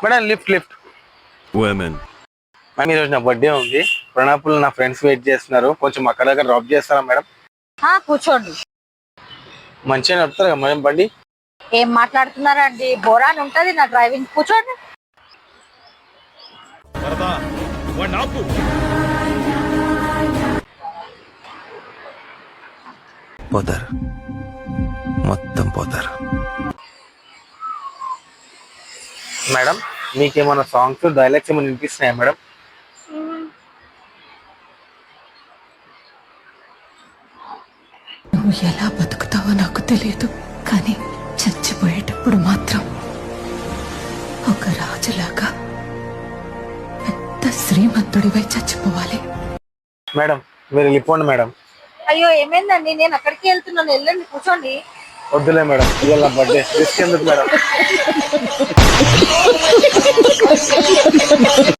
Madam lift lift. Women. Madam ఈరోజు నా birthday ఉంది. ప్రణాపులు నా ఫ్రెండ్స్ వెయిట్ చేస్తున్నారు. కొంచెం అక్కడ దగ్గర డ్రాప్ చేస్తారా మేడం? కూర్చోండి. మంచిగా నడుపుతారు కదా మేడం బండి? ఏం మాట్లాడుతున్నారా అండి? బోరాన్ ఉంటది నా డ్రైవింగ్. కూర్చోండి. పోతారు, మొత్తం పోతారు. మేడం మీకేమైనా సాంగ్స్ డైలాగ్స్ ఏమైనా వినిపిస్తున్నాయా మేడం? నువ్వు ఎలా బతుకుతావో నాకు తెలియదు, కానీ చచ్చిపోయేటప్పుడు మాత్రం ఒక రాజులాగా పెద్ద శ్రీమంతుడివై చచ్చిపోవాలి. మేడం మీరు వెళ్ళిపోండి మేడం. అయ్యో ఏమైందండి? నేను అక్కడికి వెళ్తున్నాను, వెళ్ళండి, కూర్చోండి. వద్దులే మేడం, ఇవాళ బర్త్డే రిస్క్ ఎందుకు మేడం?